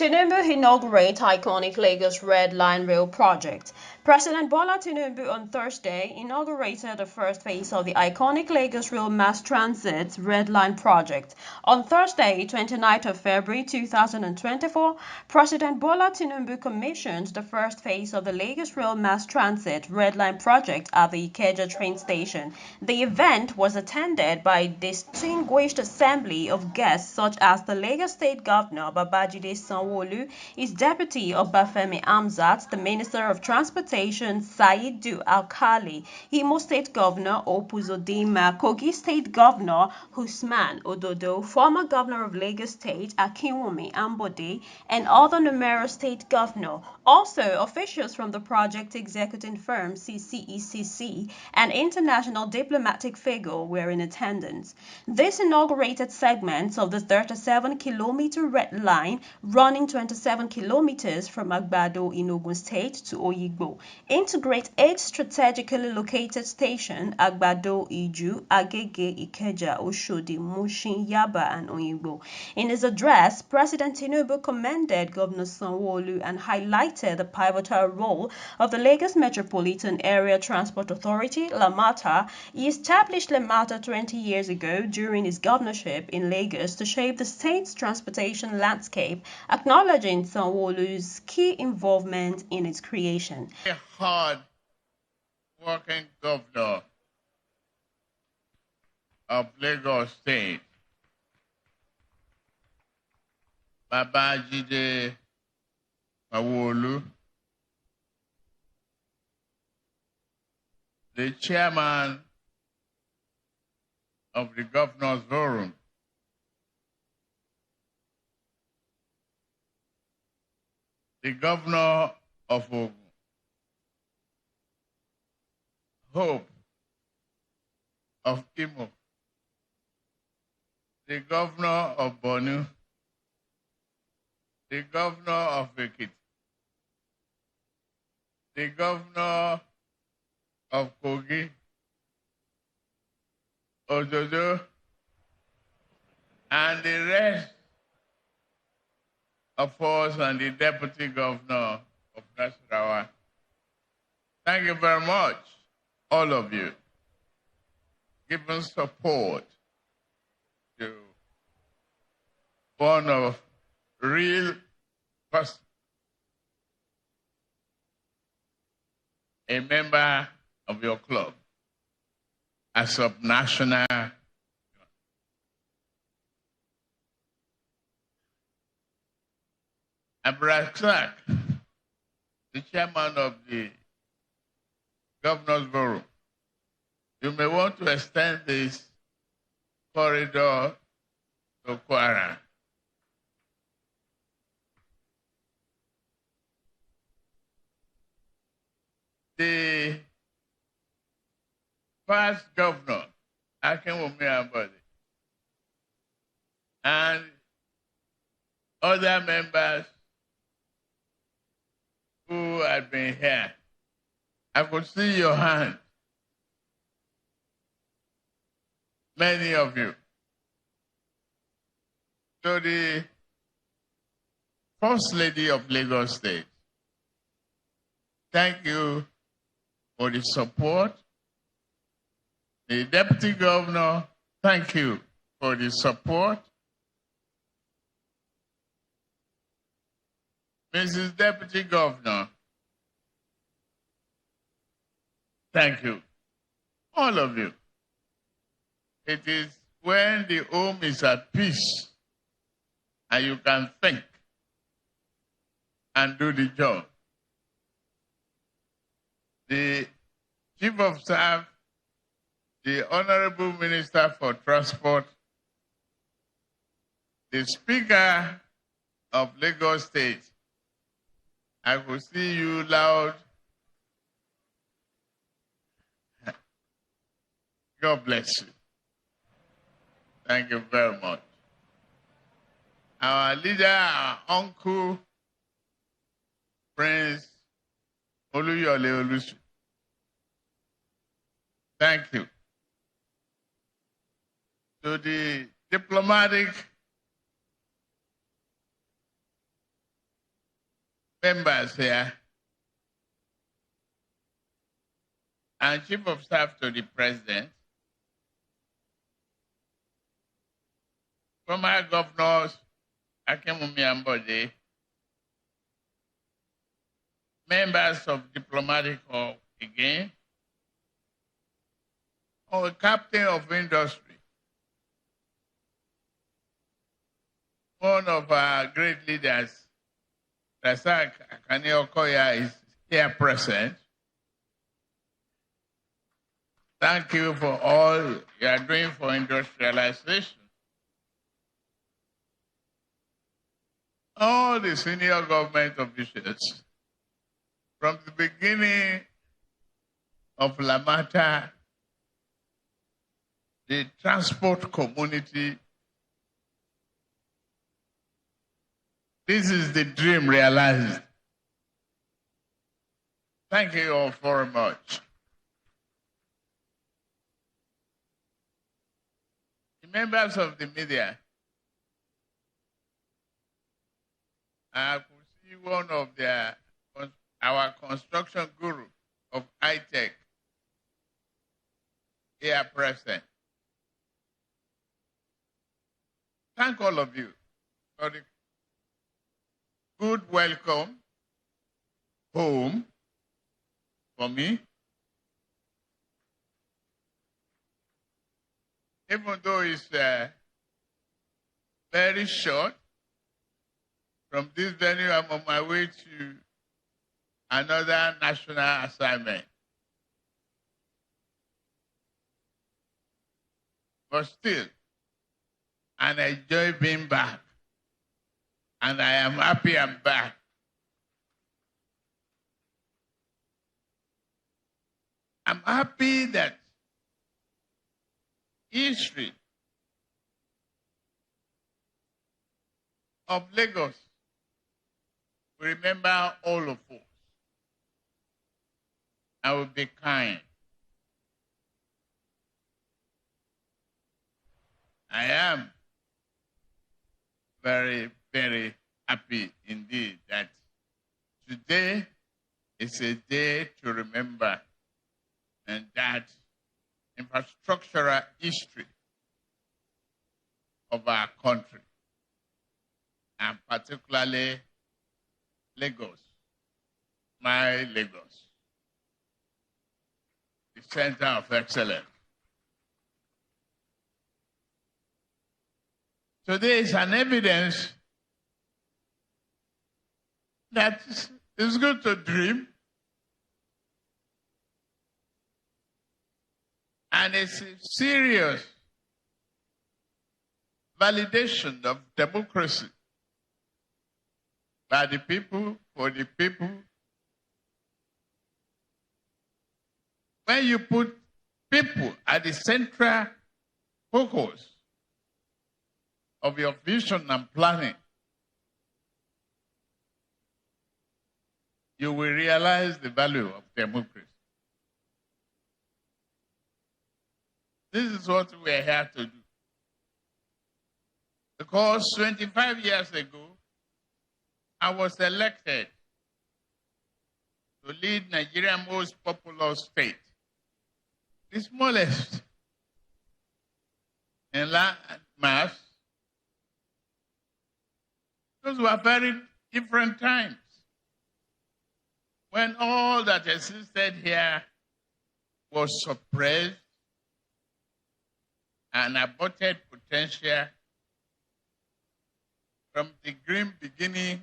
Tinubu inaugurates iconic Lagos Red Line Rail project. President Bola Tinubu on Thursday inaugurated the first phase of the iconic Lagos Rail Mass Transit Red Line project. On Thursday, 29th of February 2024, President Bola Tinubu commissioned the first phase of the Lagos Rail Mass Transit Red Line project at the Ikeja train station. The event was attended by a distinguished assembly of guests such as the Lagos State Governor Babajide Sanwo-Olu, his deputy Obafemi Amzat, the Minister of Transportation Saidu Alkali, Imo State Governor Opuzodinma, Kogi State Governor Usman Ododo, former Governor of Lagos State Akinwumi Ambode, and other numerous state governors. Also, officials from the project executing firm CCECC and international diplomatic figure were in attendance. This inaugurated segment of the 37-kilometer red line running 27 kilometers from Agbado in Ogun State to Oyigbo integrate 8 strategically located stations: Agbado, Iju, Agege, Ikeja, Oshodi, Mushin, Yaba, and Oyigbo. In his address, President Tinubu commended Governor Sanwo-Olu and highlighted the pivotal role of the Lagos Metropolitan Area Transport Authority, Lmrt. He established Lmrt 20 years ago during his governorship in Lagos to shape the state's transportation landscape, acknowledging Sanwo-Olu's key involvement in its creation. A hard-working governor of Lagos State, Babajide Sanwo-Olu, the chairman of the Governor's Forum, the Governor of Ogun, Hope of Imo, the Governor of Borno, the Governor of Ekiti, the Governor of Kogi, Ododo, and the rest of us and the Deputy Governor of Nasarawa. Thank you very much, all of you, giving support to one of real person, a member of your club, a subnational. Brad Clark, the chairman of the Governor's Forum, you may want to extend this corridor to Kwara. The first governor, Akinwumi Ambode, and other members who had been here, I could see your hand. Many of you. So the First Lady of Lagos State, thank you for the support. The Deputy Governor, thank you for the support. Mrs. Deputy Governor, thank you. All of you. It is when the home is at peace and you can think and do the job. The Chief of Staff, the Honorable Minister for Transport, the Speaker of Lagos State, I could see you loud. God bless you. Thank you very much. Our leader, our uncle, Prince Oluyole Olusu. Thank you. To the diplomatic members here, and Chief of Staff to the President, former governors Akinwumi Ambode, members of diplomatic corps again, or captain of industry, one of our great leaders, Rasak Akane Okoya, is here present. Thank you for all you are doing for industrialization. All the senior government officials, from the beginning of Lmrt, the transport community, this is the dream realized. Thank you all very much. The members of the media, I could see one of our construction guru of high-tech here present. Thank all of you for the good welcome home for me. Even though it's very short, from this venue, I'm on my way to another national assignment. But still, and I enjoy being back. And I am happy I'm back. I'm happy that history of Lagos will remember all of us. I will be kind. I am very, very happy indeed that today is a day to remember, and that infrastructural history of our country, and particularly Lagos, my Lagos, the center of excellence. Today is an evidence that it's good to dream, and it's a serious validation of democracy by the people, for the people. When you put people at the central focus of your vision and planning, you will realize the value of democracy. This is what we are here to do. Because 25 years ago, I was elected to lead Nigeria's most populous state, the smallest in land mass. Those were very different times, when all that existed here was suppressed and aborted potential. From the grim beginning,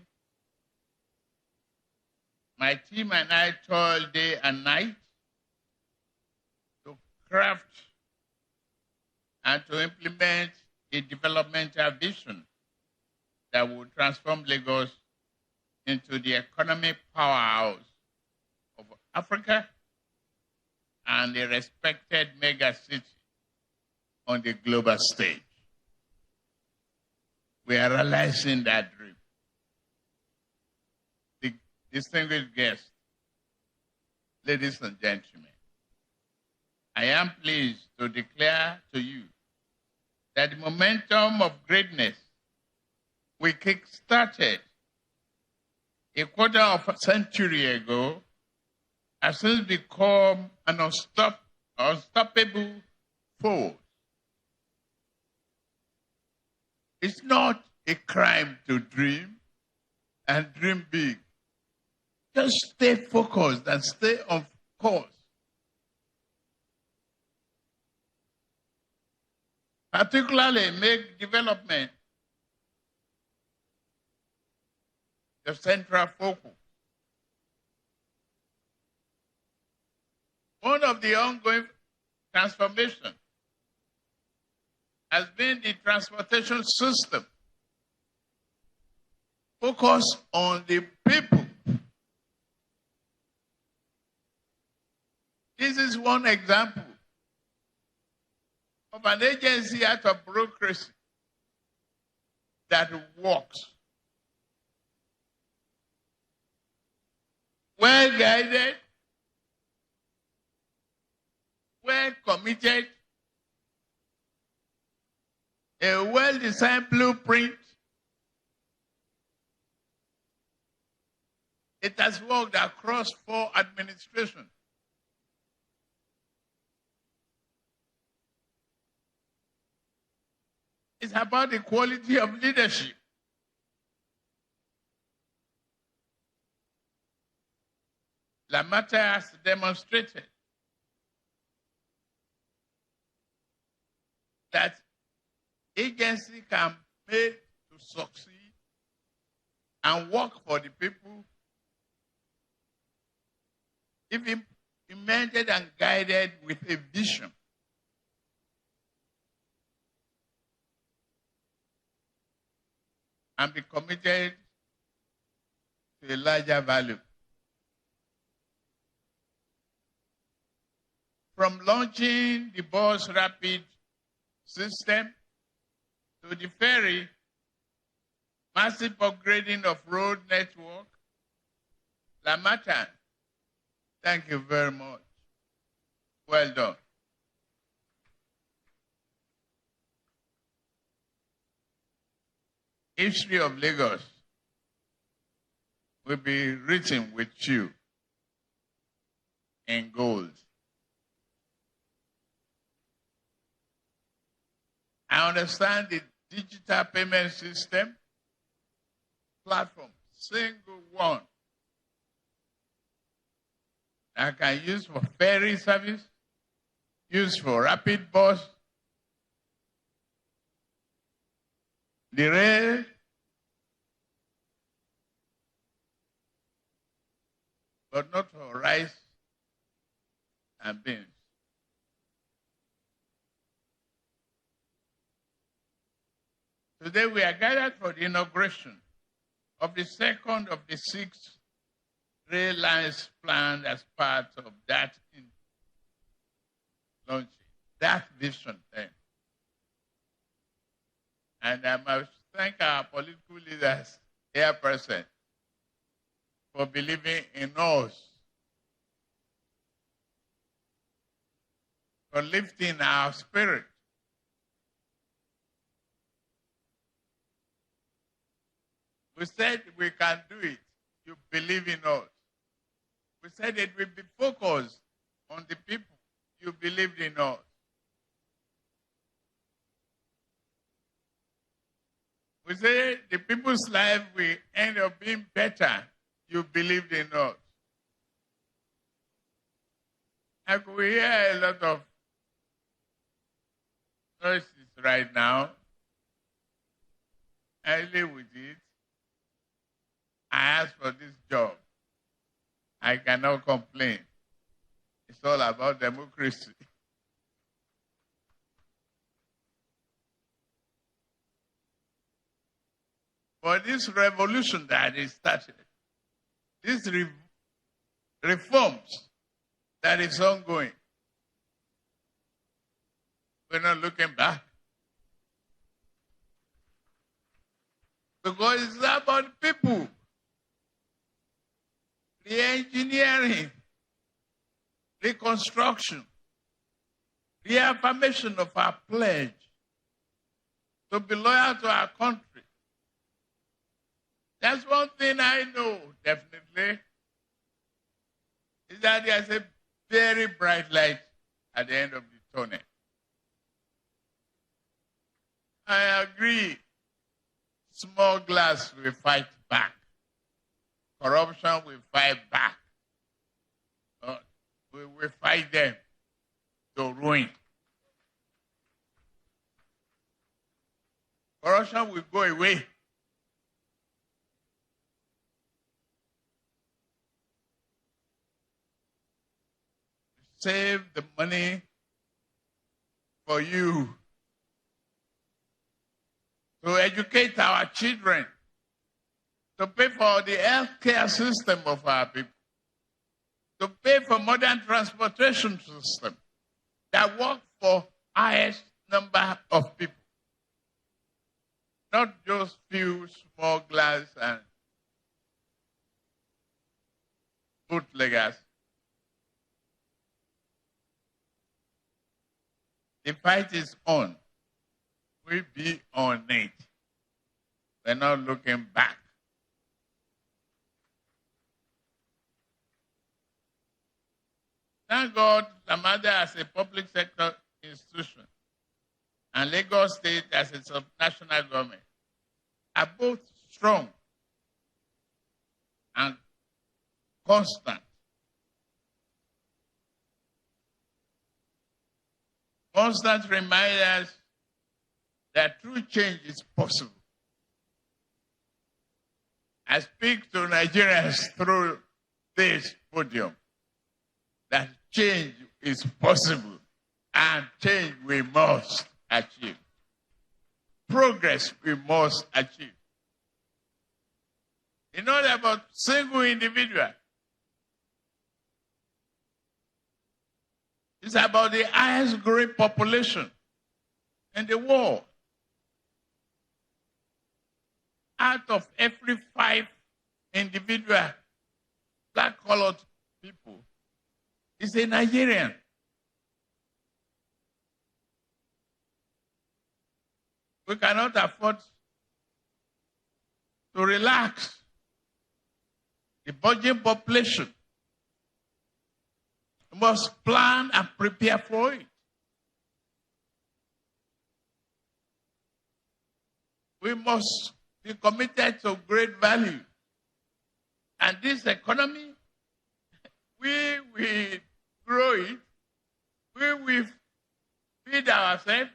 my team and I toiled day and night to craft and to implement a developmental vision that would transform Lagos into the economic powerhouse of Africa and a respected mega city on the global stage. We are realizing that dream. The distinguished guests, ladies and gentlemen, I am pleased to declare to you that the momentum of greatness we kick-started a quarter of a century ago, has since become an unstoppable force. It's not a crime to dream and dream big. Just stay focused and stay on course. Particularly make development the central focus. One of the ongoing transformations has been the transportation system. Focus on the people. This is one example of an agency out of bureaucracy that works. Well guided, well committed, a well-designed blueprint. It has worked across 4 administrations. It's about the quality of leadership. Lmrt has demonstrated that agency can pay to succeed and work for the people if implemented and guided with a vision. And be committed to a larger value. From launching the bus rapid system to the ferry, massive upgrading of road network, Lmrt, thank you very much. Well done. History of Lagos will be written with you in gold. I understand the digital payment system platform, single one, I can use for ferry service, use for rapid bus, the rail, but not for rice and beans. Today we are gathered for the inauguration of the second of the 6 rail lines planned as part of that launching, that vision then. And I must thank our political leaders here present for believing in us, for lifting our spirit. We said we can do it. You believe in us. We said it will be focused on the people. You believed in us. We said the people's life will end up being better. You believed in us. And we hear a lot of noises right now. I live with it. I asked for this job. I cannot complain. It's all about democracy. For this revolution that is started, these reforms that is ongoing, we're not looking back. Because it's about people. Re-engineering, reconstruction, reaffirmation of our pledge to be loyal to our country, That's one thing I know, definitely, is that there's a very bright light at the end of the tunnel. I agree. Smugglers will fight back. Corruption will fight back. We will fight them to ruin. Corruption will go away. Save the money for you to educate our children, to pay for the healthcare system of our people, to pay for modern transportation system that work for highest number of people, not just few smugglers and bootleggers. The fight is on. We'll be on it. We're not looking back. Thank God, Lmrt as a public sector institution and Lagos State as a subnational government are both strong and constant. Constant reminders that true change is possible. I speak to Nigerians through this podium that change is possible and change we must achieve. Progress we must achieve. It's not about single individual. It's about the highest growing population in the world. Out of every 5 individual black-colored people is a Nigerian. We cannot afford to relax the budget population. We must plan and prepare for it. We must be committed to great value. And this economy, we will grow it, we will feed ourselves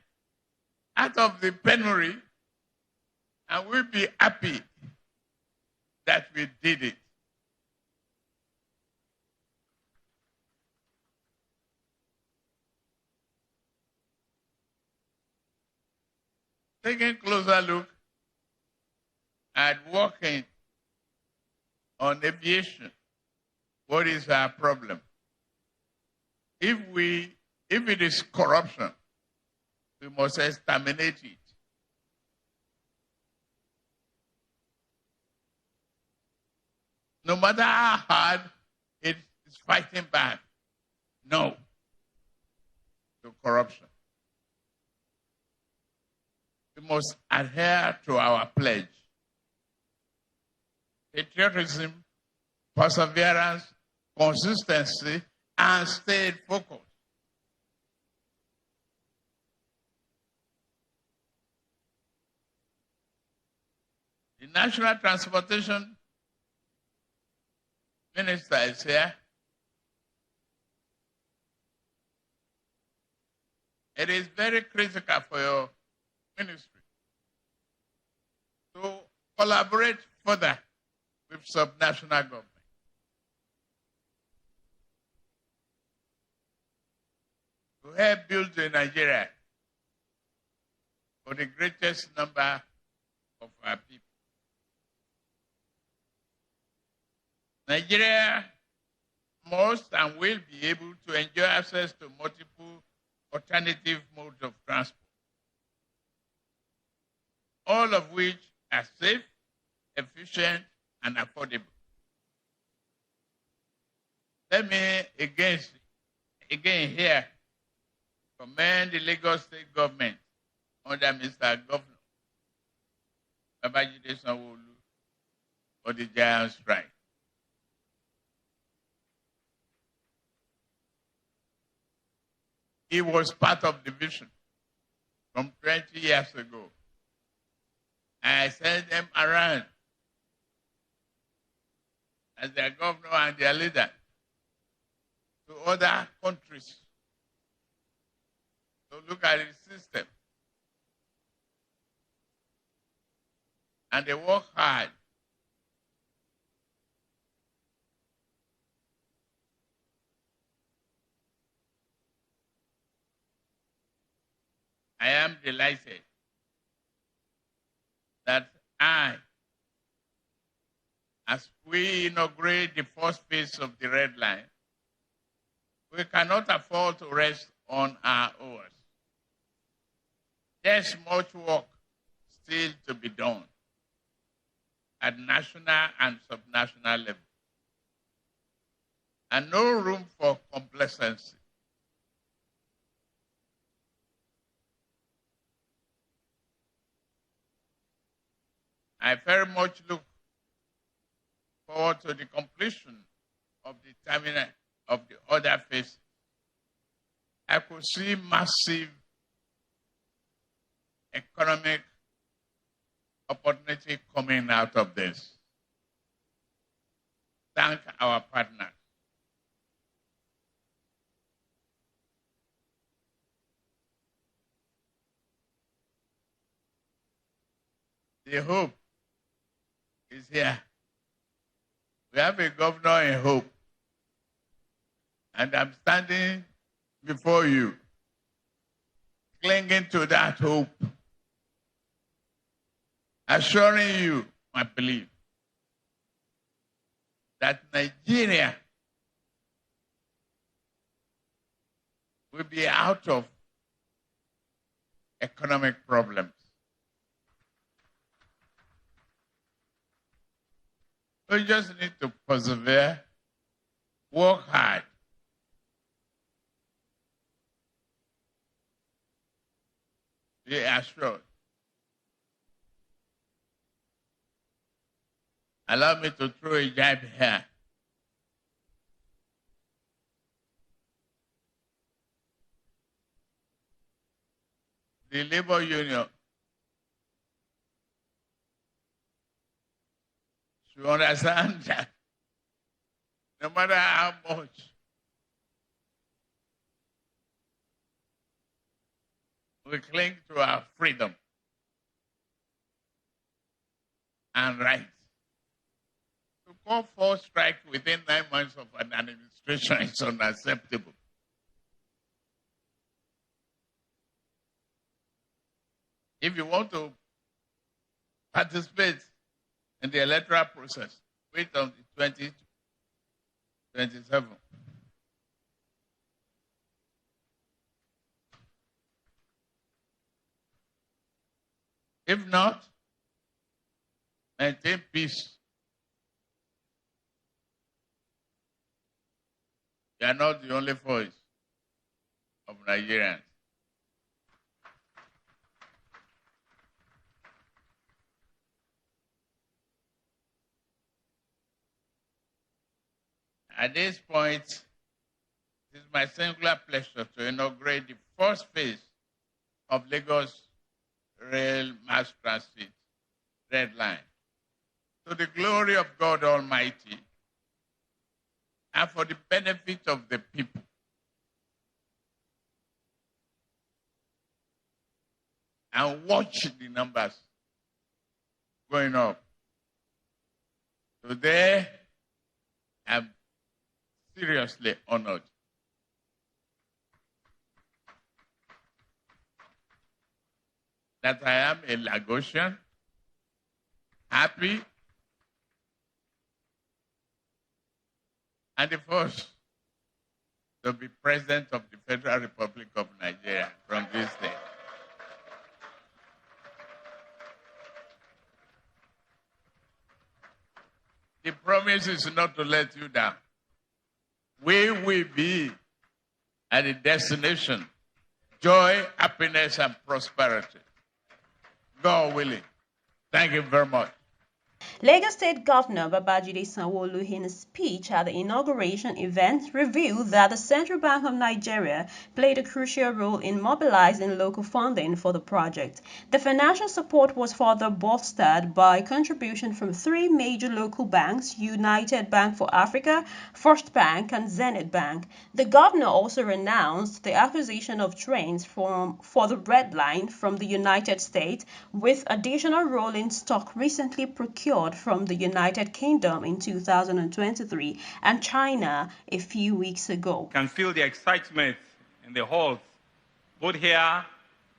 out of the penury, and we'll be happy that we did it. Taking a closer look at working on aviation, what is our problem? If it is corruption, we must exterminate it. No matter how hard it is fighting back, no to corruption. We must adhere to our pledge. Patriotism, perseverance, consistency, and stayed focused. The National Transportation Minister is here. It is very critical for your ministry to collaborate further with subnational government. To help build a Nigeria for the greatest number of our people. Nigeria must and will be able to enjoy access to multiple alternative modes of transport, all of which are safe, efficient, and affordable. Let me again here commend the Lagos State government under Mr. Governor Babajide Sanwo-Olu for the giant strike. It was part of the vision from 20 years ago. I sent them around as their governor and their leader to other countries to look at the system. And they work hard. I am delighted that as we inaugurate the first phase of the Red Line, we cannot afford to rest on our oars. There's much work still to be done at national and subnational level, and no room for complacency. I very much look forward to the completion of the terminal of the other phase. I could see massive economic opportunity coming out of this. Thank our partners. The hope is here. We have a governor in hope. And I'm standing before you, clinging to that hope, assuring you my belief that Nigeria will be out of economic problems. We just need to persevere, work hard. Be assured. Allow me to throw a jab here. The labor union should understand that no matter how much we cling to our freedom and rights, to call for strike within 9 months of an administration is unacceptable. If you want to participate in the electoral process, wait until 2027. If not, maintain peace. You are not the only voice of Nigerians. At this point, it is my singular pleasure to inaugurate the first phase of Lagos Rail Mass Transit Red Line. To the glory of God Almighty and for the benefit of the people. And watch the numbers going up. Today, I'm seriously honored. That I am a Lagosian, happy, and the first to be President of the Federal Republic of Nigeria from this day. The promise is not to let you down. We will be at the destination, joy, happiness, and prosperity. God willing. Thank you very much. Lagos State Governor Babajide Sanwo-Olu, in a speech at the inauguration event, revealed that the Central Bank of Nigeria played a crucial role in mobilizing local funding for the project. The financial support was further bolstered by contributions from three major local banks: United Bank for Africa, First Bank, and Zenith Bank. The governor also announced the acquisition of trains for the Red Line from the United States, with additional rolling stock recently procured from the United Kingdom in 2023 and China a few weeks ago. You can feel the excitement in the halls, both here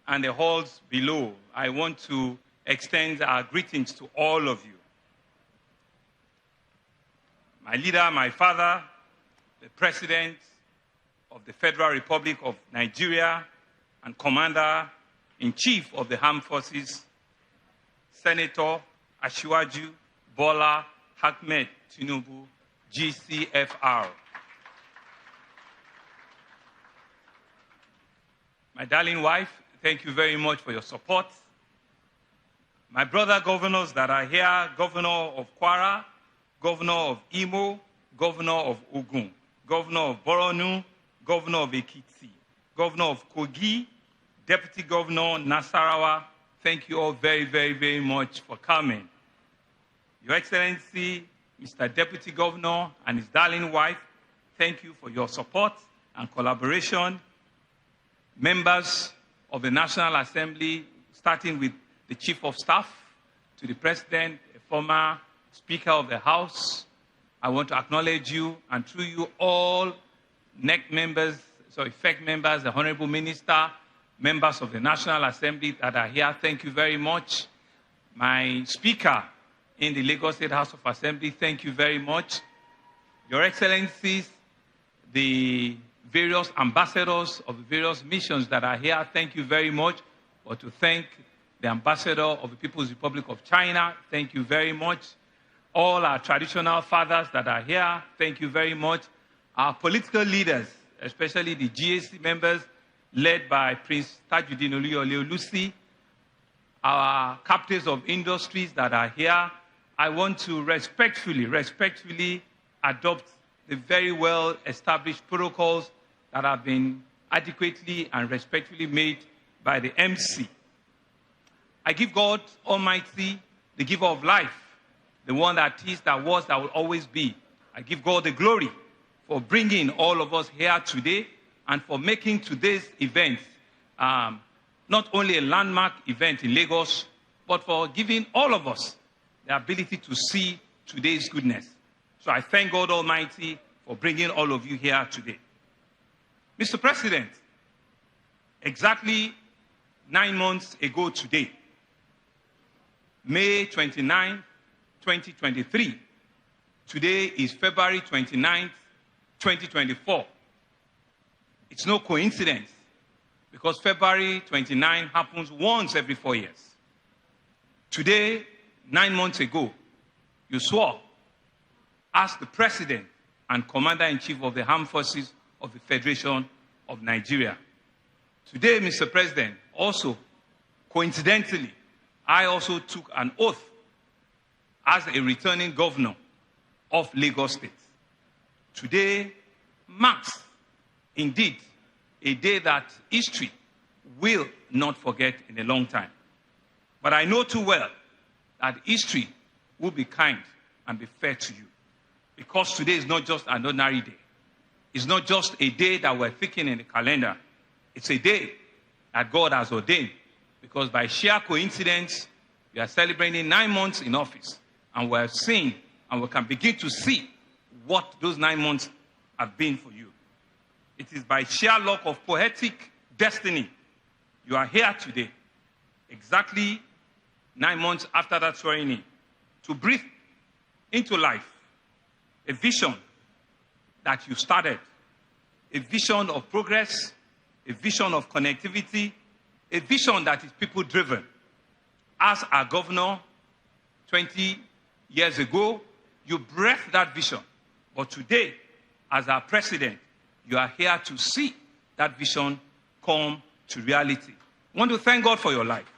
and the halls below. I want to extend our greetings to all of you. My leader, my father, the President of the Federal Republic of Nigeria and Commander-in-Chief of the Armed Forces, Senator Asiwaju Bola Ahmed Tinubu, GCFR. My darling wife, thank you very much for your support. My brother governors that are here, Governor of Kwara, Governor of Imo, Governor of Ogun, Governor of Borno, Governor of Ekiti, Governor of Kogi, Deputy Governor Nasarawa, thank you all very, very, very much for coming. Your Excellency, Mr. Deputy Governor and his darling wife, thank you for your support and collaboration. Members of the National Assembly, starting with the Chief of Staff to the President, a former Speaker of the House, I want to acknowledge you, and through you all FEC members, the Honorable Minister, members of the National Assembly that are here, thank you very much. My Speaker in the Lagos State House of Assembly, thank you very much. Your Excellencies, the various ambassadors of the various missions that are here, thank you very much. But to thank the Ambassador of the People's Republic of China, thank you very much. All our traditional fathers that are here, thank you very much. Our political leaders, especially the GAC members, led by Prince Tajuddin Olusi, our captains of industries that are here, I want to respectfully adopt the very well-established protocols that have been adequately and respectfully made by the MC. I give God Almighty, the giver of life, the one that is, that was, that will always be. I give God the glory for bringing all of us here today and for making today's event not only a landmark event in Lagos, but for giving all of us the ability to see today's goodness. So I thank God Almighty for bringing all of you here today. Mr. President, exactly 9 months ago today, May 29, 2023, today is February 29, 2024. It's no coincidence, because February 29 happens once every 4 years. Today, 9 months ago, you swore as the President and Commander-in-Chief of the Armed Forces of the Federation of Nigeria. Today, Mr. President, also, coincidentally, I also took an oath as a returning governor of Lagos State. Today marks, indeed, a day that history will not forget in a long time. But I know too well that history will be kind and be fair to you. Because today is not just an ordinary day. It's not just a day that we're thinking in the calendar. It's a day that God has ordained. Because by sheer coincidence, we are celebrating 9 months in office. And we're seeing, and we can begin to see what those 9 months have been for you. It is by sheer luck of poetic destiny you are here today, exactly 9 months after that swearing in, to breathe into life a vision that you started, a vision of progress, a vision of connectivity, a vision that is people-driven. As our governor 20 years ago, you breathed that vision. But today, as our president, you are here to see that vision come to reality. I want to thank God for your life.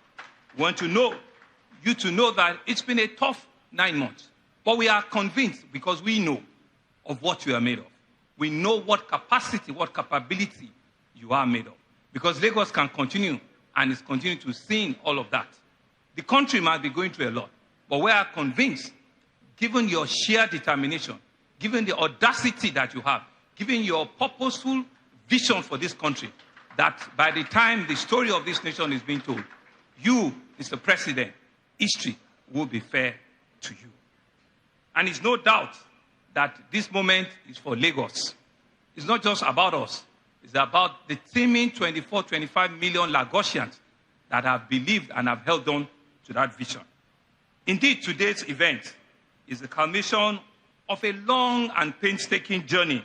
I want you to know that it's been a tough 9 months. But we are convinced because we know of what you are made of. We know what capacity, what capability you are made of. Because Lagos can continue and is continuing to sing all of that. The country might be going through a lot, but we are convinced, given your sheer determination, given the audacity that you have, given your purposeful vision for this country, that by the time the story of this nation is being told, you, Mr. President, history will be fair to you. And it's no doubt that this moment is for Lagos. It's not just about us. It's about the teeming 24, 25 million Lagosians that have believed and have held on to that vision. Indeed, today's event is the culmination of a long and painstaking journey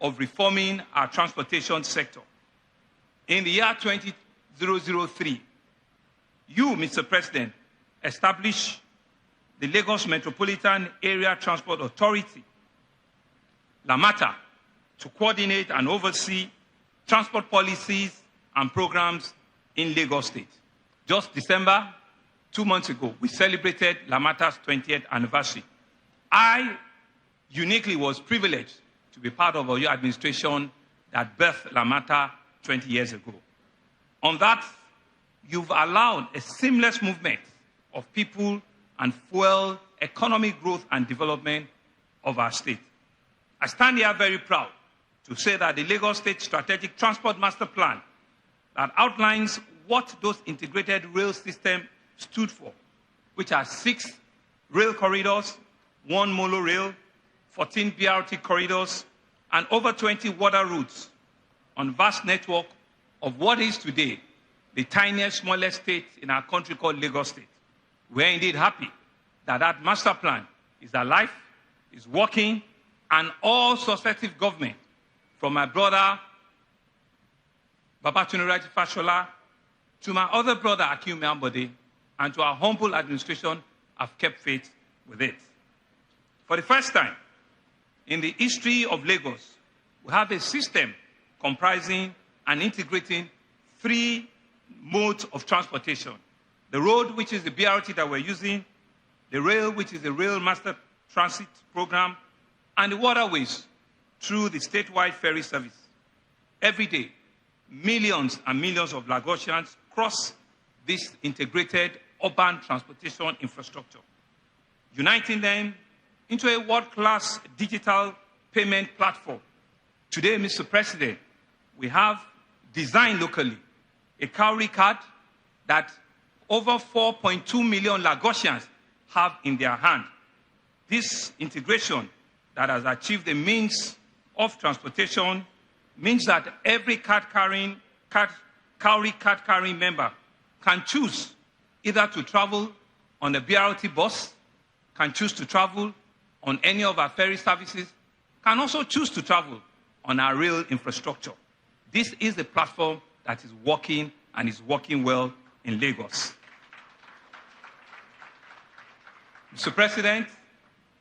of reforming our transportation sector. In the year 2003, you, Mr. President, established the Lagos Metropolitan Area Transport Authority, Lmrt, to coordinate and oversee transport policies and programs in Lagos State. Just December, 2 months ago, we celebrated Lmrt's 20th anniversary. I uniquely was privileged to be part of your administration that birthed Lmrt 20 years ago. On that, you've allowed a seamless movement of people and fuel economic growth and development of our state. I stand here very proud to say that the Lagos State Strategic Transport Master Plan that outlines what those integrated rail systems stood for, which are 6 rail corridors, 1 monorail, 14 BRT corridors, and over 20 water routes on a vast network of what is today the tiniest, smallest state in our country called Lagos State. We're indeed happy that that master plan is alive, is working, and all successive government, from my brother, Babatunde Fashola, to my other brother, Akim Ambode, and to our humble administration, have kept faith with it. For the first time in the history of Lagos, we have a system comprising and integrating 3 modes of transportation. The road, which is the BRT that we're using, the rail, which is the Rail Master Transit Program, and the waterways through the statewide ferry service. Every day, millions and millions of Lagosians cross this integrated urban transportation infrastructure, uniting them into a world-class digital payment platform. Today, Mr. President, we have designed locally a cowrie card that over 4.2 million Lagosians have in their hand. This integration that has achieved the means of transportation means that every cowrie card-carrying member can choose either to travel on a BRT bus, can choose to travel on any of our ferry services, can also choose to travel on our rail infrastructure. This is the platform that is working and is working well in Lagos. Mr. President,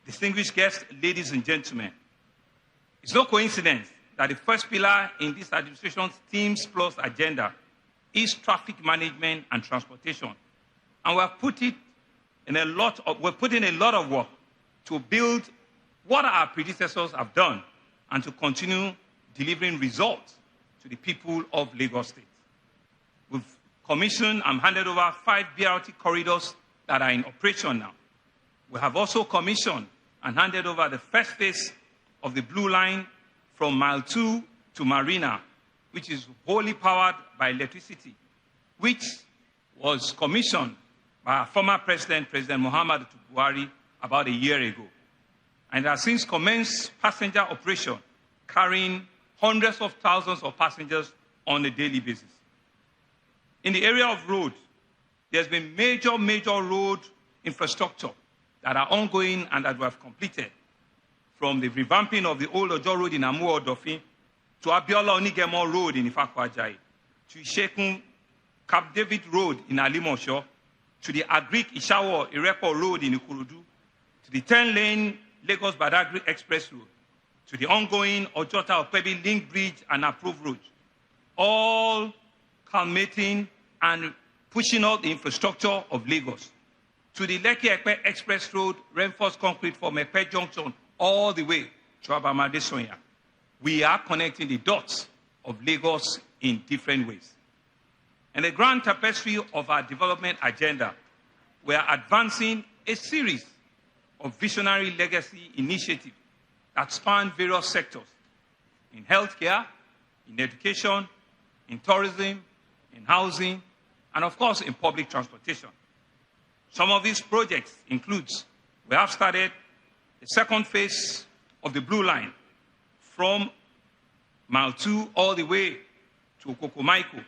distinguished guests, ladies and gentlemen, it's no coincidence that the first pillar in this administration's Teams Plus agenda is traffic management and transportation. And we're putting a lot of work to build what our predecessors have done and to continue delivering results to the people of Lagos State. We've commissioned and handed over 5 BRT corridors that are in operation now. We have also commissioned and handed over the first phase of the Blue Line from Mile 2 to Marina, which is wholly powered by electricity, which was commissioned by our former president, President Muhammadu Buhari, about a year ago. And has since commenced passenger operation, carrying hundreds of thousands of passengers on a daily basis. In the area of road, there's been major road infrastructure that are ongoing and that we have completed, from the revamping of the old Ojo Road in Amu Odofin, to Abiola Onigemo Road in Ifakwajayi, to Ishekun Cap David Road in Alimosho, to the Agric Ishawo Irepo Road in Ikorodu, to the 10-lane Lagos Badagry Express Road, to the ongoing Ojota Okpebi Link Bridge and Approved Road, all culminating and pushing out the infrastructure of Lagos. to the Lekki-Epe Express Road, reinforced concrete from Epe Junction all the way to Abamade Sonya. We are connecting the dots of Lagos in different ways. In the grand tapestry of our development agenda, we are advancing a series of visionary legacy initiatives that span various sectors in healthcare, in education, in tourism, in housing, and of course in public transportation. Some of these projects include, we have started the second phase of the Blue Line from Mile 2 all the way to Okokomaiko.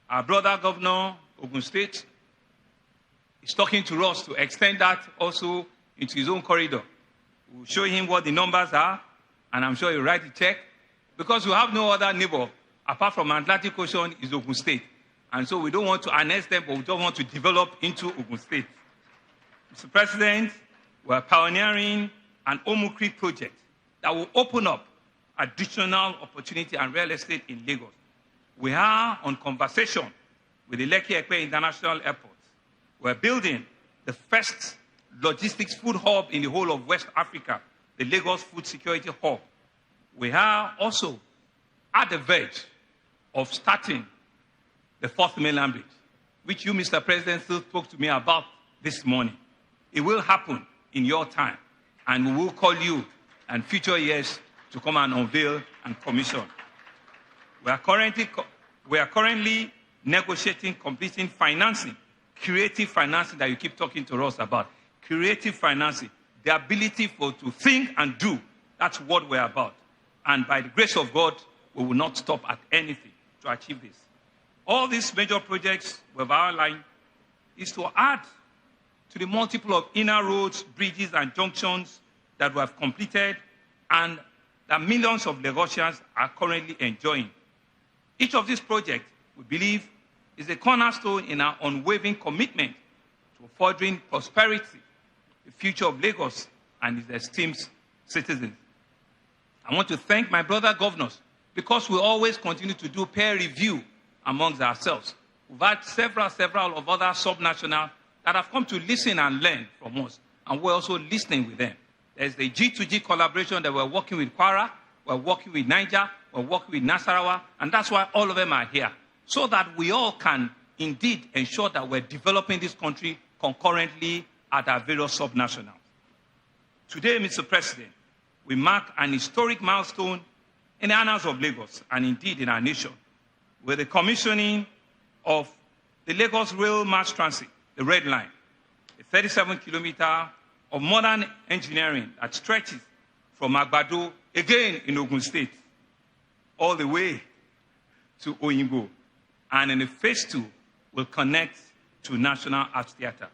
Our brother governor, Ogun State, is talking to us to extend that also into his own corridor. We'll show him what the numbers are, and I'm sure he'll write a check, because we have no other neighbor apart from Atlantic Ocean is Ogun State. And so we don't want to annex them, but we don't want to develop into Ogun State. Mr. President, we're pioneering an Omu Creek project that will open up additional opportunity and real estate in Lagos. We are on conversation with the Lekki-Epe International Airport. We're building the first logistics food hub in the whole of West Africa, the Lagos Food Security Hub. We are also at the verge of starting the fourth mainland bridge, which you, Mr. President, still spoke to me about this morning. It will happen in your time, and we will call you in future years to come and unveil and commission. We are currently negotiating, completing financing, creative financing that you keep talking to us about. Creative financing, the ability to think and do. That's what we're about. And by the grace of God, we will not stop at anything to achieve this. All these major projects we've outlined is to add to the multiple of inner roads, bridges, and junctions that we have completed and that millions of Lagosians are currently enjoying. Each of these projects, we believe, is a cornerstone in our unwavering commitment to furthering prosperity, the future of Lagos and its esteemed citizens. I want to thank my brother governors, because we always continue to do peer review amongst ourselves. We've had several of other subnationals that have come to listen and learn from us, and we're also listening with them. There's the G2G collaboration that we're working with Kwara, we're working with Niger, we're working with Nasarawa, and that's why all of them are here, so that we all can indeed ensure that we're developing this country concurrently at our various subnationals. Today, Mr. President, we mark an historic milestone in the annals of Lagos and indeed in our nation, with the commissioning of the Lagos Rail Mass Transit, the Red Line, a 37-kilometer of modern engineering that stretches from Agbado, again in Ogun State, all the way to Oyinbo, and in the phase 2 will connect to National Arts Theatre.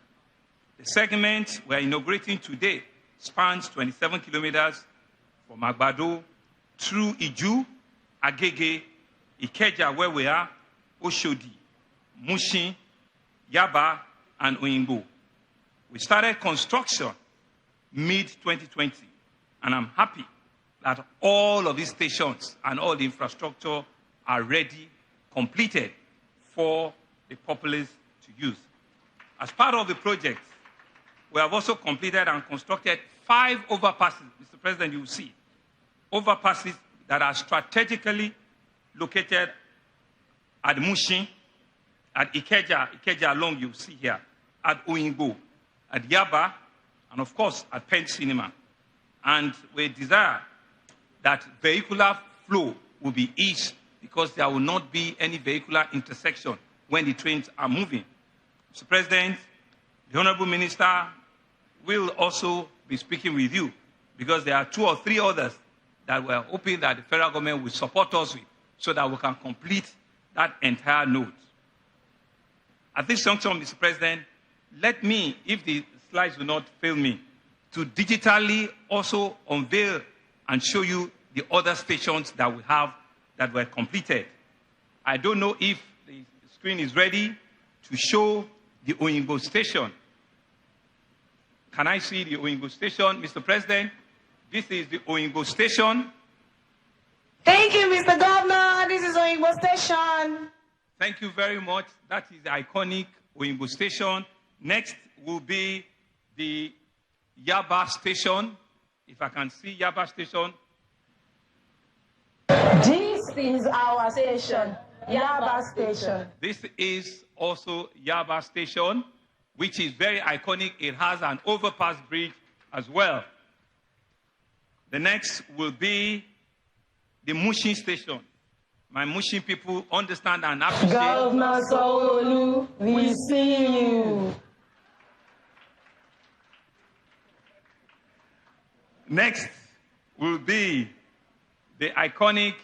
The segment we're inaugurating today spans 27 kilometers from Agbado through Iju, Agege, Ikeja, where we are, Oshodi, Mushin, Yaba, and Oyinbo. We started construction mid-2020, and I'm happy that all of these stations and all the infrastructure are ready, completed for the populace to use. As part of the project, we have also completed and constructed 5 overpasses. Mr. President, you will see overpasses that are strategically located at Mushin, at Ikeja along you see here, at Oyinbo, at Yaba, and of course at Penn Cinema. And we desire that vehicular flow will be eased, because there will not be any vehicular intersection when the trains are moving. Mr. President, the Honorable Minister will also be speaking with you, because there are 2 or 3 others that we're hoping that the federal government will support us with, so that we can complete that entire node. At this juncture, Mr. President, let me, if the slides will not fail me, to digitally also unveil and show you the other stations that we have that were completed. I don't know if the screen is ready to show the Oyinbo station. Can I see the Oyinbo station, Mr. President? This is the Oyinbo station. Thank you, Mr. Governor. This is Oyinbo station. Thank you very much. That is the iconic Oyinbo station. Next, will be the Yaba station. If I can see Yaba station. This is our station, Yaba Station. This is also Yaba station, which is very iconic. It has an overpass bridge as well. The next will be the Mushin station. My Mushin people understand and appreciate. Governor Sanwo-Olu, we see you. Next will be the iconic,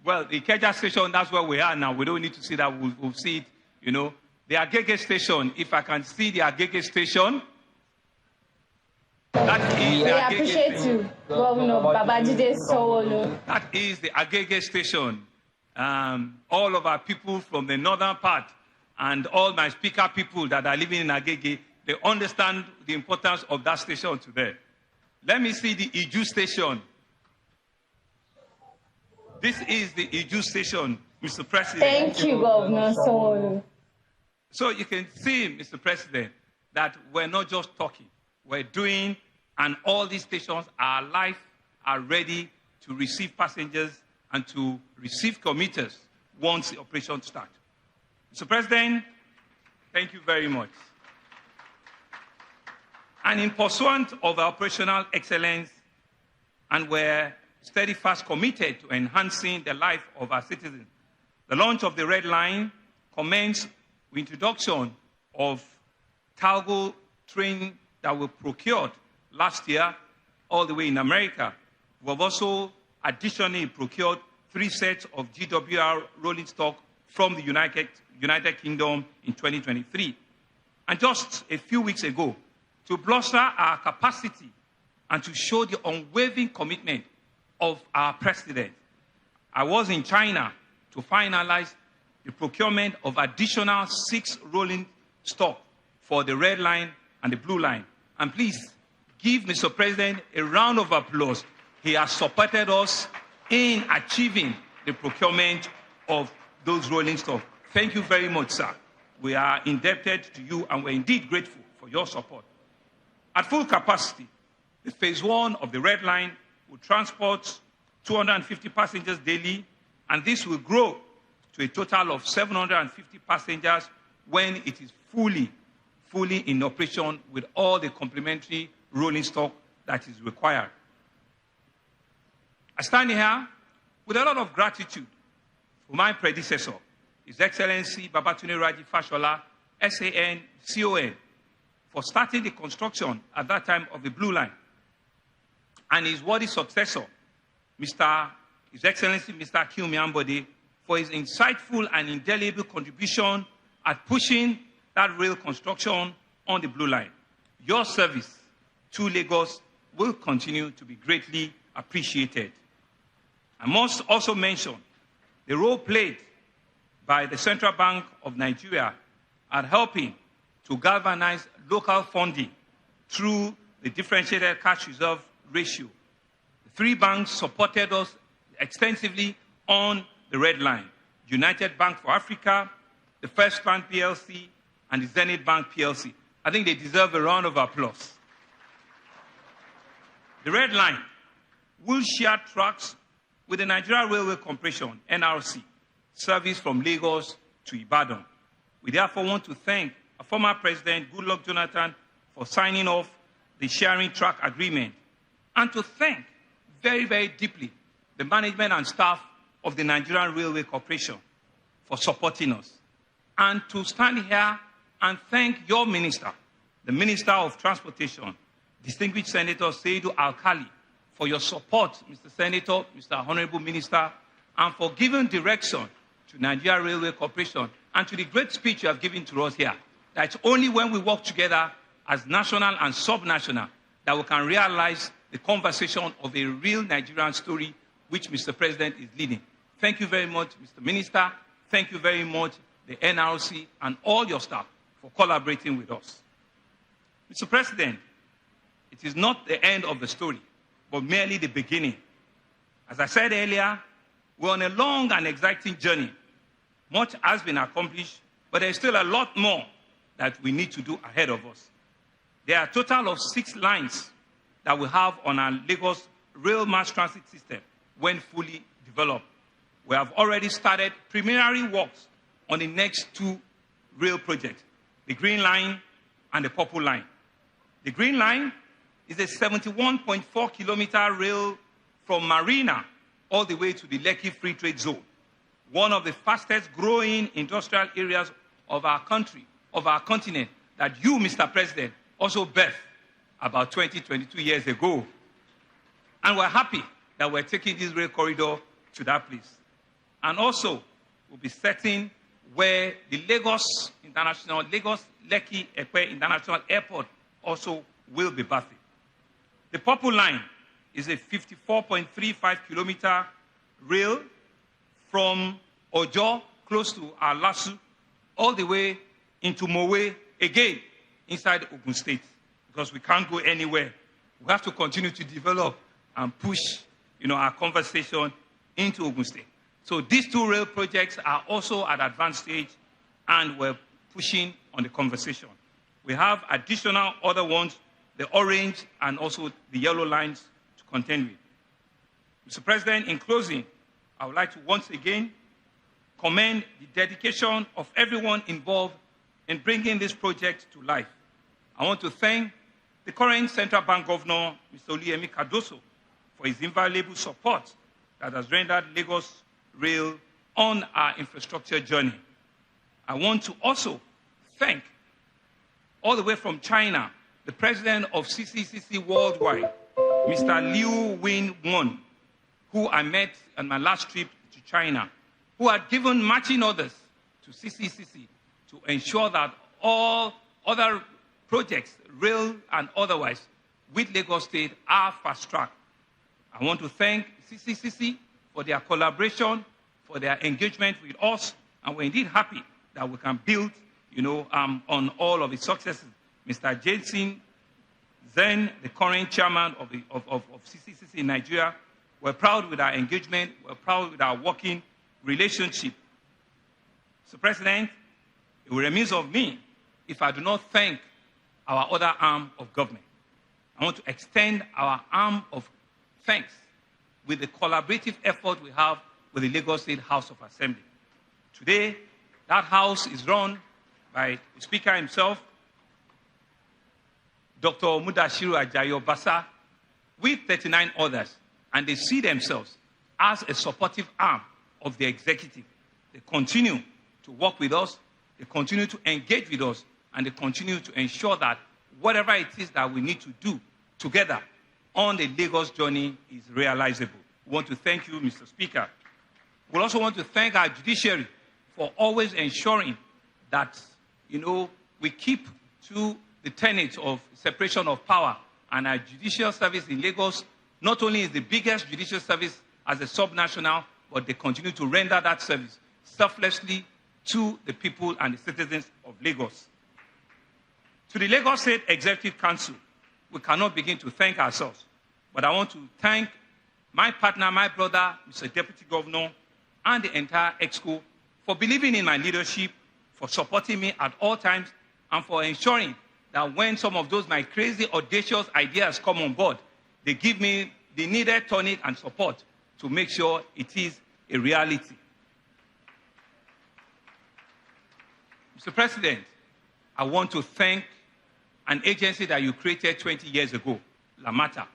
well, the Ikeja station, that's where we are now. We don't need to see that, we'll see it, you know. The Agege station, if I can see the Agege station. That is We appreciate you, Governor Babajide Sanwo-Olu. That is the Agege station. All of our people from the northern part and all my speaker people that are living in Agege, they understand the importance of that station today. Let me see the Iju station. This is the Iju station, Mr. President. Thank you, Governor Sanwo-Olu. So you can see, Mr. President, that we're not just talking. We're doing, and all these stations are live, are ready to receive passengers and to receive commuters once the operation starts. Mr. President, thank you very much. And in pursuant of our operational excellence, and we're steadfast committed to enhancing the life of our citizens, the launch of the Red Line commenced with introduction of cargo train that were procured last year all the way in America. We've also additionally procured 3 sets of GWR rolling stock from the United Kingdom in 2023. And just a few weeks ago, to bolster our capacity and to show the unwavering commitment of our president, I was in China to finalize the procurement of additional 6 rolling stock for the Red Line and the Blue Line. And please give Mr. President a round of applause. He has supported us in achieving the procurement of those rolling stock. Thank you very much, sir. We are indebted to you, and we're indeed grateful for your support. At full capacity, the phase 1 of the Red Line will transport 250 passengers daily, and this will grow to a total of 750 passengers when it is fully in operation with all the complementary rolling stock that is required. I stand here with a lot of gratitude for my predecessor, His Excellency Babatunde Raji Fashola, SAN, CON, for starting the construction at that time of the Blue Line, and his worthy successor, His Excellency Mr. Kiumi Ambode, for his insightful and indelible contribution at pushing that rail construction on the Blue Line. Your service to Lagos will continue to be greatly appreciated. I must also mention the role played by the Central Bank of Nigeria at helping to galvanize local funding through the differentiated cash reserve ratio. The 3 banks supported us extensively on the Red Line: United Bank for Africa, the First Bank PLC, and the Zenith Bank PLC. I think they deserve a round of applause. The Red Line will share tracks with the Nigeria Railway Corporation, NRC, service from Lagos to Ibadan. We therefore want to thank our former President, Goodluck Jonathan, for signing off the sharing track agreement, and to thank very, very deeply the management and staff of the Nigerian Railway Corporation for supporting us. And to stand here and thank your minister, the Minister of Transportation, distinguished Senator Seidu Alkali, for your support, Mr. Senator, Mr. Honorable Minister, and for giving direction to Nigeria Railway Corporation and to the great speech you have given to us here. That it's only when we work together as national and sub-national that we can realize the conversation of a real Nigerian story which Mr. President is leading. Thank you very much, Mr. Minister. Thank you very much, the NRC and all your staff, for collaborating with us. Mr. President, it is not the end of the story, but merely the beginning. As I said earlier, we're on a long and exciting journey. Much has been accomplished, but there's still a lot more that we need to do ahead of us. There are a total of 6 lines that we have on our Lagos rail mass transit system when fully developed. We have already started preliminary works on the next 2 rail projects, the Green Line and the Purple Line. The Green Line is a 71.4-kilometer rail from Marina all the way to the Lekki Free Trade Zone, one of the fastest growing industrial areas of our country, of our continent, that you, Mr. President, also birthed about 22 years ago. And we're happy that we're taking this rail corridor to that place. And also, we'll be setting where the Lagos Lekki Epe International Airport also will be birthing. The Purple Line is a 54.35-kilometer rail from Ojo, close to Alasu, all the way into Mowe, again, inside Ogun State, because we can't go anywhere. We have to continue to develop and push, our conversation into Ogun State. So these 2 rail projects are also at advanced stage, and we're pushing on the conversation. We have additional other ones, the orange and also the yellow lines, to contend with. Mr. President, in closing, I would like to once again commend the dedication of everyone involved in bringing this project to life. I want to thank the current Central Bank Governor, Mr. Lmrt Cardoso, for his invaluable support that has rendered Lagos Rail on our infrastructure journey. I want to also thank, all the way from China, the president of CCCC Worldwide, Mr. Liu Win-Won, who I met on my last trip to China, who had given marching orders to CCCC to ensure that all other projects, rail and otherwise, with Lagos State are fast-tracked. I want to thank CCCC for their collaboration, for their engagement with us, and we're indeed happy that we can build, on all of its successes. Mr. Jason Zen, the current chairman of CCCC in Nigeria, we're proud with our engagement, we're proud with our working relationship. Mr. President, it will remain of me if I do not thank our other arm of government. I want to extend our arm of thanks with the collaborative effort we have with the Lagos State House of Assembly. Today, that house is run by the Speaker himself, Dr. Mudashiru Ajayi Obasa, with 39 others, and they see themselves as a supportive arm of the executive. They continue to work with us, they continue to engage with us, and they continue to ensure that whatever it is that we need to do together on the Lagos journey is realizable. We want to thank you, Mr. Speaker. We also want to thank our judiciary for always ensuring that, we keep to the tenets of separation of power. And our judicial service in Lagos not only is the biggest judicial service as a subnational, but they continue to render that service selflessly to the people and the citizens of Lagos. To the Lagos State Executive Council, we cannot begin to thank ourselves, but I want to thank my partner, my brother, Mr. Deputy Governor, and the entire EXCO for believing in my leadership, for supporting me at all times, and for ensuring that when some of those my crazy, audacious ideas come on board, they give me the needed tonic and support to make sure it is a reality. Mr. President, I want to thank an agency that you created 20 years ago, Lmrt,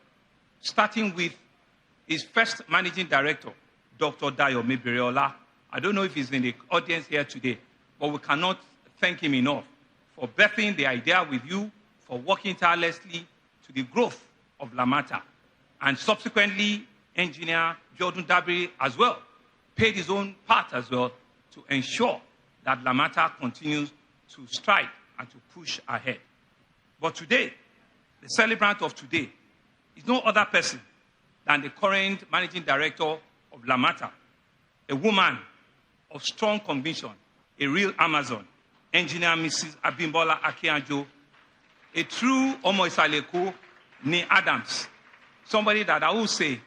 starting with his first managing director, Dr. Dayo Meberiola. I don't know if he's in the audience here today, but we cannot thank him enough for birthing the idea with you, for working tirelessly to the growth of Lmrt. And subsequently, engineer Jordan Dabiri as well paid his own part as well to ensure that Lmrt continues to stride and to push ahead. But today, the celebrant of today is no other person than the current managing director of Lmrt, a woman of strong conviction, a real Amazon, engineer Mrs. Abimbola Akinjo, a true Omo Isaleko, Nee Adams, somebody that I will say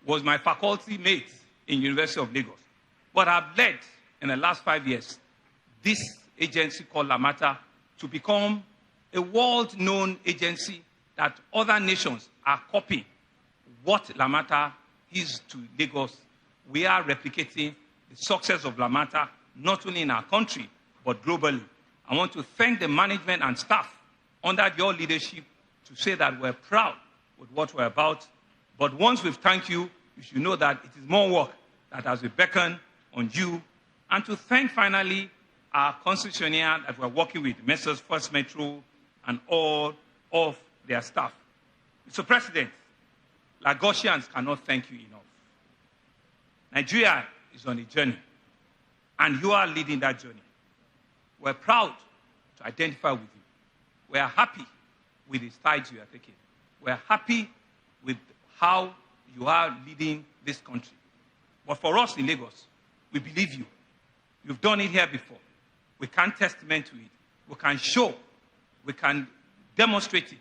was my faculty mate in University of Lagos. But I've led, in the last 5 years, this agency called Lmrt to become a world-known agency that other nations are copying what Lmrt is to Lagos. We are replicating the success of Lmrt, not only in our country, but globally. I want to thank the management and staff under your leadership to say that we're proud with what we're about. But once we've thanked you, you should know that it is more work that has been beckoned on you. And to thank finally our concessionaire that we're working with, Messrs. First Metro and all of their staff. Mr. President, Lagosians cannot thank you enough. Nigeria is on a journey, and you are leading that journey. We're proud to identify with you. We are happy with the strides you are taking. We're happy with how you are leading this country. But for us in Lagos, we believe you. You've done it here before. We can testament to it. We can show. We can demonstrate it.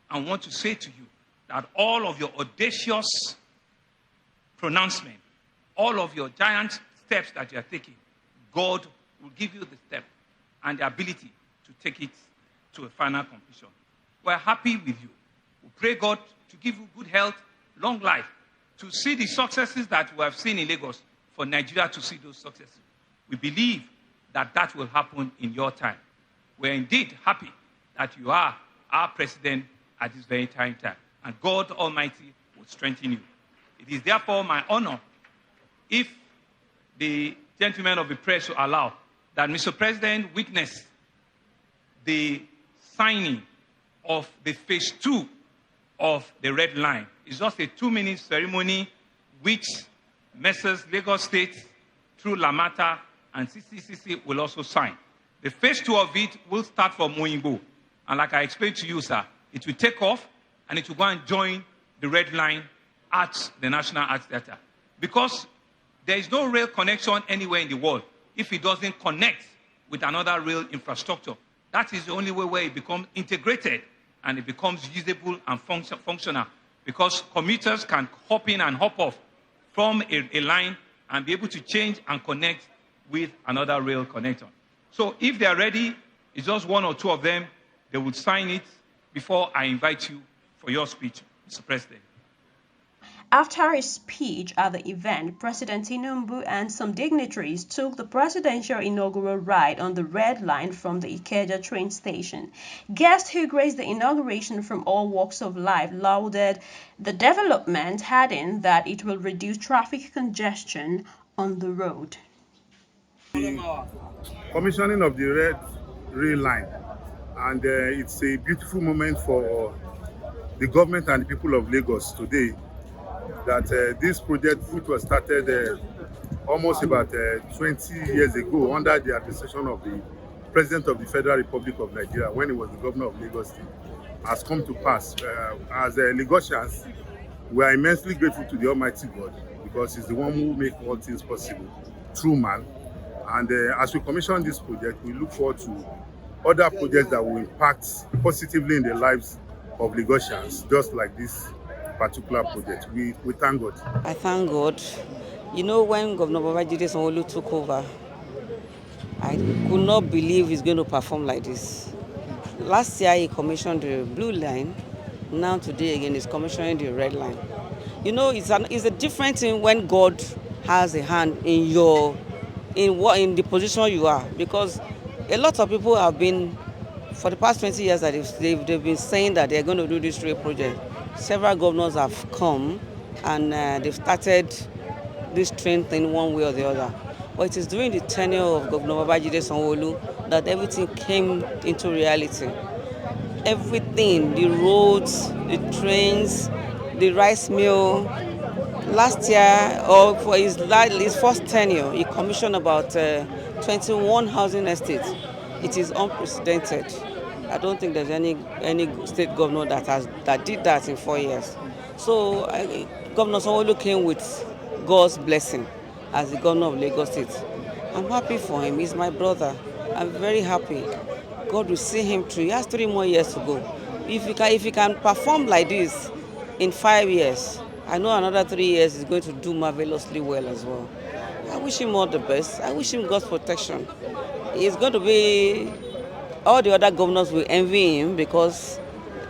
And want to say to you that all of your audacious pronouncement, all of your giant steps that you are taking, God will give you the step and the ability to take it to a final completion. We're happy with you. We pray God to give you good health, long life, to see the successes that we have seen in Lagos, for Nigeria to see those successes. We believe that that will happen in your time. We're indeed happy that you are our president at this very time. And God Almighty will strengthen you. It is therefore my honor, if the gentlemen of the press will allow, that Mr. President witness the signing of the phase 2 of the red line. It's just a 2-minute ceremony which Messrs. Lagos State, through Lmrt and CCCC, will also sign. The phase 2 of it will start from Oyinbo. And like I explained to you, sir, it will take off and it will go and join the red line at the National Arts Theatre. Because there is no rail connection anywhere in the world if it doesn't connect with another rail infrastructure. That is the only way where it becomes integrated and it becomes usable and functional. Because commuters can hop in and hop off from a line and be able to change and connect with another rail connector. So if they are ready, it's just 1 or 2 of them, they would sign it before I invite you for your speech, Mr. President. After his speech at the event, President Tinubu and some dignitaries took the presidential inaugural ride on the red line from the Ikeja train station. Guests who graced the inauguration from all walks of life lauded the development, adding that it will reduce traffic congestion on the road. The commissioning of the red rail line, and it's a beautiful moment for the government and the people of Lagos today, that this project, which was started almost about 20 years ago under the administration of the President of the Federal Republic of Nigeria when he was the governor of Lagos State, has come to pass. As Lagosians, we are immensely grateful to the Almighty God, because he's the one who makes all things possible through man. And as we commission this project, we look forward to other projects that will impact positively in the lives of Lagosians, just like this particular project. We thank God. I thank God. You know, when Governor Babajide Sanwo-Olu took over, I could not believe he's going to perform like this. Last year he commissioned the blue line. Now today again he's commissioning the red line. You know, it's a different thing when God has a hand in the position you are, because a lot of people have been, for the past 20 years, that they've been saying that they're going to do this rail project. Several governors have come and they've started this train thing one way or the other. But it is during the tenure of Governor Babajide Sanwo-Olu that everything came into reality. Everything, the roads, the trains, the rice mill. Last year, or for his first tenure, he commissioned about 21 housing estates. It is unprecedented. I don't think there's any state governor that did that in 4 years. So Governor Sanwo-Olu came with God's blessing as the governor of Lagos State. I'm happy for him. He's my brother. I'm very happy. God will see him through. He has 3 more years to go. If he can perform like this in 5 years, I know another 3 years is going to do marvelously well as well. I wish him all the best. I wish him God's protection. He's going to be all the other governors will envy him because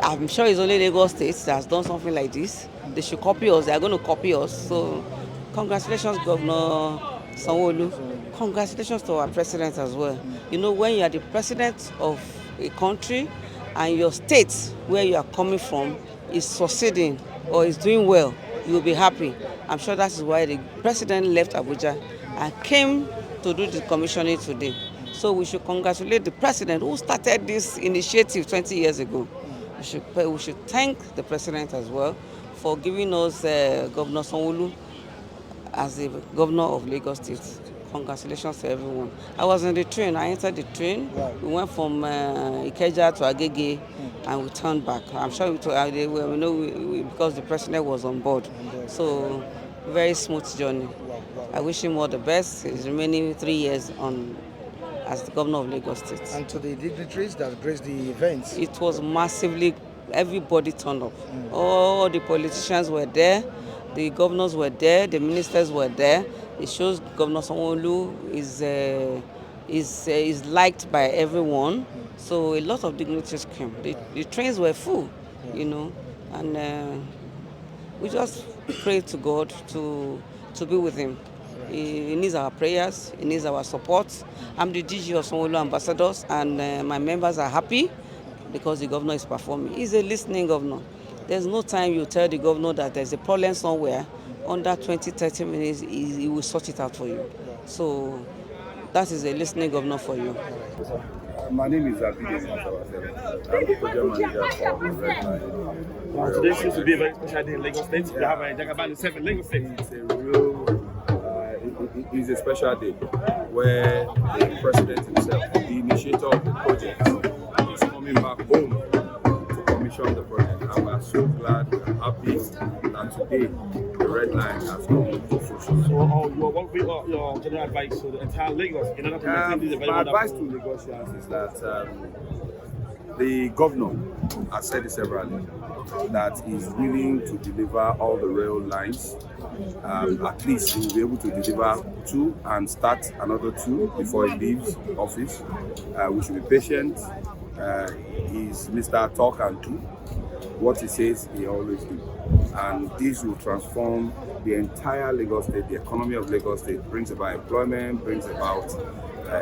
I'm sure it's only Lagos State that has done something like this. They should copy us. They are going to copy us. So, congratulations, Governor Sanwo-Olu. Congratulations to our president as well. You know, when you are the president of a country and your state where you are coming from is succeeding or is doing well, you will be happy. I'm sure that is why the president left Abuja and came to do the commissioning today. So we should congratulate the president who started this initiative 20 years ago. We should thank the president as well for giving us Governor Sanwo-Olu as the governor of Lagos State. Congratulations to everyone. I was in the train. I entered the train. Right. We went from Ikeja to Agege and we turned back. I'm sure we know because the president was on board. So, very smooth journey. I wish him all the best. His remaining 3 years as the governor of Lagos State. And to the dignitaries that graced the events? It was massively, everybody turned up. All the politicians were there, the governors were there, the ministers were there. It shows Governor Sanwo-Olu is liked by everyone. So a lot of dignitaries came. The trains were full, you know, and we just pray to God to be with him. He needs our prayers, he needs our support. I'm the DG of Sanwo-Olu Ambassadors, and my members are happy because the governor is performing. He's a listening governor. There's no time you tell the governor that there's a problem somewhere, under 20-30 minutes, he will sort it out for you. So that is a listening governor for you. My name is Ikeja. I'm the project manager for Red Line. Today seems to be a very special day in Lagos State. We have a Jagaban in 7 Lagos State. It's a special day where the president himself, the initiator of the project, is coming back home to commission the project. And we are so glad and happy that today the Red Line has come into fruition. So, what would be your general advice to the entire Lagos in order to maintain this very My advice to wonderful... Lagosians is that the governor has said it severally, that he's willing to deliver all the rail lines. At least he will be able to deliver 2 and start another 2 before he leaves office. We should be patient. He's Mr. Talk and Do. What he says, he always do. And this will transform the entire Lagos State, the economy of Lagos State, brings about employment, brings about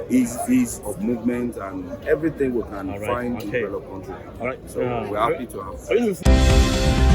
ease of movement, and everything we can find in the developed country. All right. So we're happy to have.